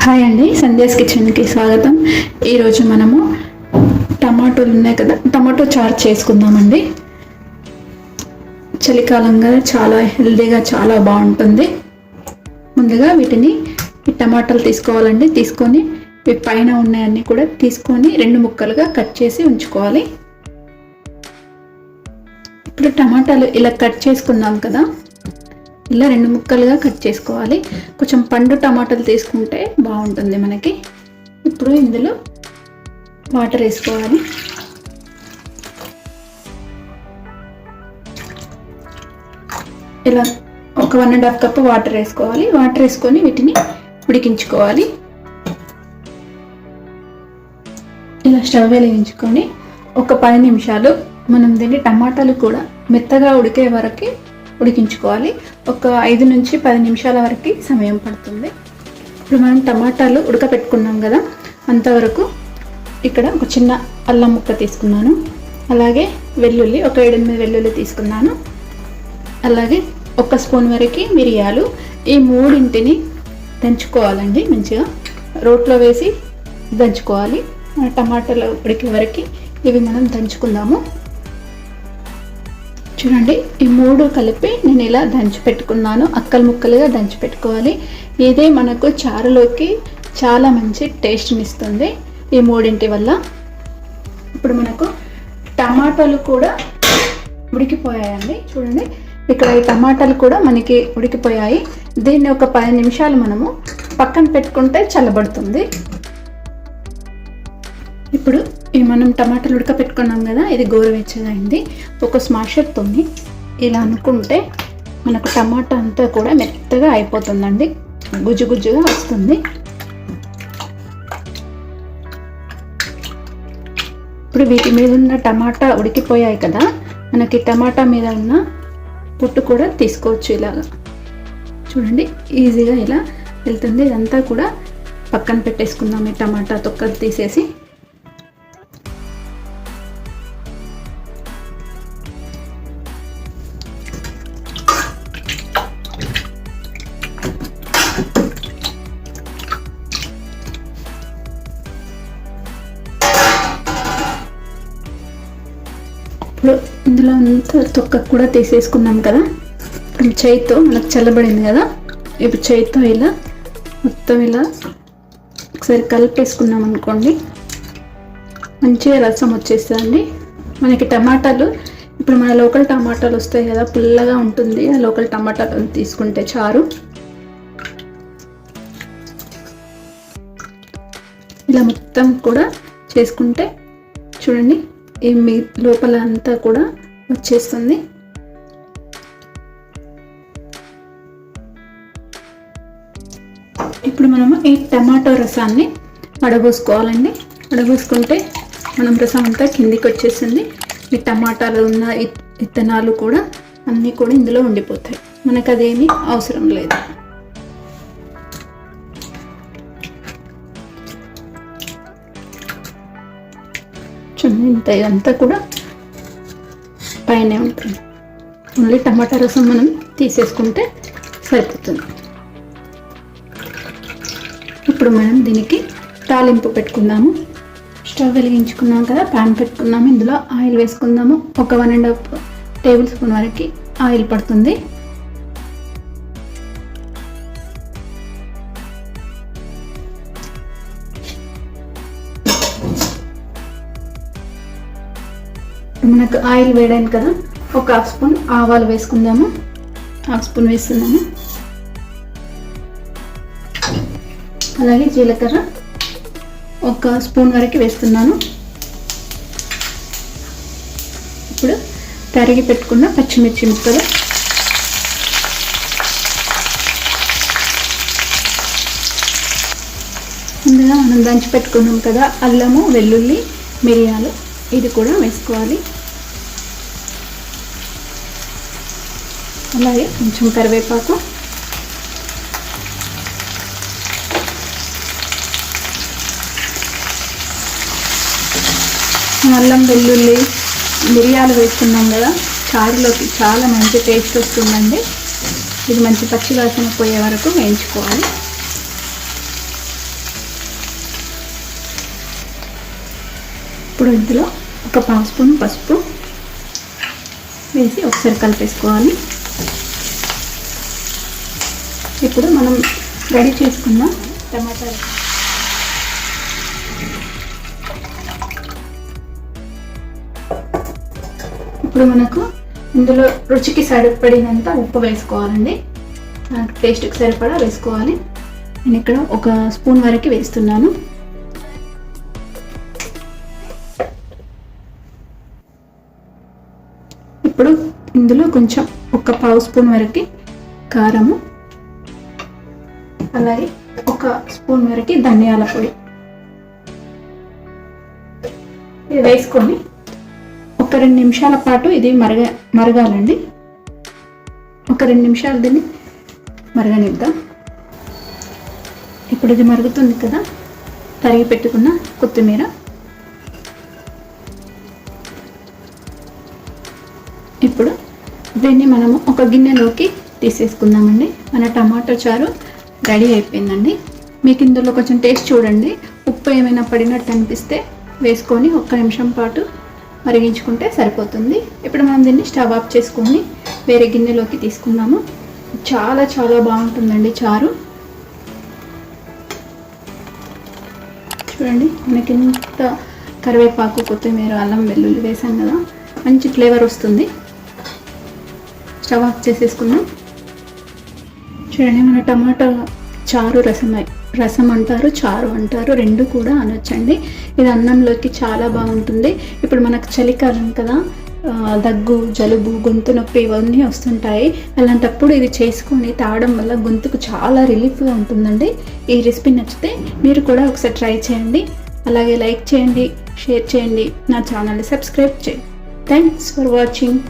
Hi అండి, సంధ్యాస్ కిచెన్కి స్వాగతం. ఈరోజు మనము టమాటోలు ఉన్నాయి కదా, టమాటో చారు చేసుకుందామండి. చలికాలంగా చాలా హెల్దీగా చాలా బాగుంటుంది. ముందుగా వీటిని టమాటాలు తీసుకోవాలండి. తీసుకొని పైన ఉన్నాయన్నీ కూడా తీసుకొని 2 ముక్కలుగా కట్ చేసి ఉంచుకోవాలి. ఇప్పుడు టమాటాలు ఇలా కట్ చేసుకుందాం కదా, ఇలా 2 ముక్కలుగా కట్ చేసుకోవాలి. కొంచెం పండు టమాటాలు తీసుకుంటే బాగుంటుంది మనకి. ఇప్పుడు ఇందులో వాటర్ వేసుకోవాలి. ఇలా ఒక 1.5 కప్పు వాటర్ వేసుకోవాలి. వాటర్ వేసుకొని వీటిని ఉడికించుకోవాలి. ఇలా స్టవ్ వెలిగించుకొని ఒక 10 నిమిషాలు మనం దీన్ని టమాటాలు కూడా మెత్తగా ఉడికే వరకు ఉడికించుకోవాలి. ఒక 5 నుంచి 10 నిమిషాల వరకు సమయం పడుతుంది. ఇప్పుడు మనం టమాటాలు ఉడకపెట్టుకున్నాం కదా, అంతవరకు ఇక్కడ ఒక చిన్న అల్లం ముక్క తీసుకున్నాను. అలాగే వెల్లుల్లి ఒక 7-8 వెల్లుల్లి తీసుకున్నాను. అలాగే 1 స్పూన్ వరకు మిరియాలు. ఈ 3ని దంచుకోవాలండి. మంచిగా రోట్లో వేసి దంచుకోవాలి. టమాటాలు ఉడికే వరకు ఇవి మనం దంచుకుందాము. చూడండి, ఈ 3 కలిపి నేను ఇలా దంచి పెట్టుకున్నాను. అక్కలు ముక్కలుగా దంచి పెట్టుకోవాలి. ఇదే మనకు చారులోకి చాలా మంచి టేస్ట్ని ఇస్తుంది ఈ 3 వల్ల. ఇప్పుడు మనకు టమాటాలు కూడా ఉడికిపోయాయండి. చూడండి, ఇక్కడ ఈ టమాటాలు కూడా మనకి ఉడికిపోయాయి. దీన్ని ఒక 10 నిమిషాలు మనము పక్కన పెట్టుకుంటే చల్లబడుతుంది. ఇప్పుడు మనం టమాటాలు ఉడకపెట్టుకున్నాం కదా, ఇది గోరువెచ్చగా అయింది. ఒక స్మాషర్తో ఇలా అనుకుంటే మనకు టమాటా అంతా కూడా మెత్తగా అయిపోతుందండి, గుజ్జు గుజ్జుగా వస్తుంది. ఇప్పుడు వీటి మీద ఉన్న టమాటా ఉడికిపోయాయి కదా, మనకి టమాటా మీద ఉన్న పుట్టు కూడా తీసుకోవచ్చు. ఇలాగా చూడండి, ఈజీగా ఇలా వెళ్తుంది. ఇదంతా కూడా పక్కన పెట్టేసుకుందాం. ఈ టమాటా తొక్కలు తీసేసి ఇప్పుడు ఇందులో అంతా తొక్క కూడా తీసేసుకున్నాం కదా. ఇప్పుడు చేయితో మనకు చల్లబడింది కదా, ఇప్పుడు చేయితో ఇలా మొత్తం ఇలా ఒకసారి కలిపేసుకున్నాం అనుకోండి, మంచిగా రసం వచ్చేస్తుందండి మనకి. టమాటాలు ఇప్పుడు మన లోకల్ టమాటాలు వస్తాయి కదా, పుల్లగా ఉంటుంది. ఆ లోకల్ టమాటాలు తీసుకుంటే చారు ఇలా మొత్తం కూడా చేసుకుంటే చూడండి, మీ లోపల అంతా కూడా వచ్చేస్తుంది. ఇప్పుడు మనము ఈ టమాటో రసాన్ని వడబోసుకోవాలండి. వడబోసుకుంటే మనం రసం అంతా కిందికి వచ్చేస్తుంది. ఈ టమాటాలు ఉన్న విత్తనాలు కూడా అన్నీ కూడా ఇందులో ఉండిపోతాయి. మనకు అదేమీ అవసరం లేదు. ఇదంతా కూడా పైనే ఉంటుంది. ఓన్లీ టమాటా రసం మనం తీసేసుకుంటే సరిపోతుంది. ఇప్పుడు మనం దీనికి తాలింపు పెట్టుకుందాము. స్టవ్ వెలిగించుకున్నాం కదా, ప్యాన్ పెట్టుకున్నాము. ఇందులో ఆయిల్ వేసుకుందాము. ఒక 1.5 టేబుల్ స్పూన్ వరకు ఆయిల్ పడుతుంది. మనకు ఆయిల్ వేయడానికి కదా, ఒక 1/2 స్పూన్ ఆవాలు వేసుకుందాము. 1/2 స్పూన్ వేస్తున్నాము. అలాగే జీలకర్ర 1 స్పూన్ వరకు వేస్తున్నాను. ఇప్పుడు తరిగి పెట్టుకున్న పచ్చిమిర్చి ముక్కలు, ముందుగా మనం దంచి పెట్టుకున్నాం కదా అల్లము, వెల్లుల్లి, మిరియాలు, ఇది కూడా వేసుకోవాలి. అలాగే కొంచెం కరివేపాకు, అల్లం, వెల్లుల్లి, మిరియాలు వేసుకున్నాం కదా, చారులోకి చాలా మంచి టేస్ట్ వస్తుందండి. ఇది మంచి పచ్చి వాసన పోయే వరకు వేయించుకోవాలి. ఇప్పుడు ఇందులో ఒక పావు స్పూన్ పసుపు వేసి ఒకసారి కలిపేసుకోవాలి. ఇప్పుడు మనం రెడీ చేసుకున్న టమాటాలు ఇప్పుడు మనకు ఇందులో రుచికి సరిపడినంత ఉప్పు వేసుకోవాలండి. మనకు టేస్ట్కి సరిపడా వేసుకోవాలి. నేను ఇక్కడ ఒక స్పూన్ వరకు వేస్తున్నాను. ఇప్పుడు ఇందులో కొంచెం ఒక పావు స్పూన్ వరకు కారము, అలాగే ఒక స్పూన్ వరకు ధనియాల పొడి ఇది వేసుకొని ఒక 2 నిమిషాల పాటు ఇది మరగాలండి. ఒక 2 నిమిషాలు దీన్ని మరగనిద్దాం. ఇప్పుడు ఇది మరుగుతుంది కదా, తరిగి పెట్టుకున్న కొత్తిమీర, ఇప్పుడు దీన్ని మనము ఒక గిన్నెలోకి తీసేసుకుందామండి. మన టమాటో చారు రెడీ అయిపోయిందండి. మీకు ఇందులో కొంచెం టేస్ట్ చూడండి, ఉప్పు ఏమైనా పడినట్టు అనిపిస్తే వేసుకొని 1 నిమిషం పాటు మరిగించుకుంటే సరిపోతుంది. ఇప్పుడు మనం దీన్ని స్టవ్ ఆఫ్ చేసుకొని వేరే గిన్నెలోకి తీసుకుందాము. చాలా చాలా బాగుంటుందండి చారు. చూడండి, మనకి ఇంత కరివేపాకు, కొత్తిమీర, అల్లం వెల్లుల్లి వేసాం కదా, మంచి ఫ్లేవర్ వస్తుంది. స్టవ్ ఆఫ్ చేసేసుకుందాం. చూడండి, మన టమాటా చారు రసం అంటారు, చారు అంటారు, రెండు కూడా అనొచ్చండి. ఇది అన్నంలోకి చాలా బాగుంటుంది. ఇప్పుడు మనకు చలికాలం కదా, దగ్గు, జలుబు, గొంతు నొప్పి ఇవన్నీ వస్తుంటాయి. అలాంటప్పుడు ఇది చేసుకొని తాగడం వల్ల గొంతుకు చాలా రిలీఫ్గా ఉంటుందండి. ఈ రెసిపీ నచ్చితే మీరు కూడా ఒకసారి ట్రై చేయండి. అలాగే లైక్ చేయండి, షేర్ చేయండి, నా ఛానల్ని సబ్స్క్రైబ్ చేయండి. Thanks for watching.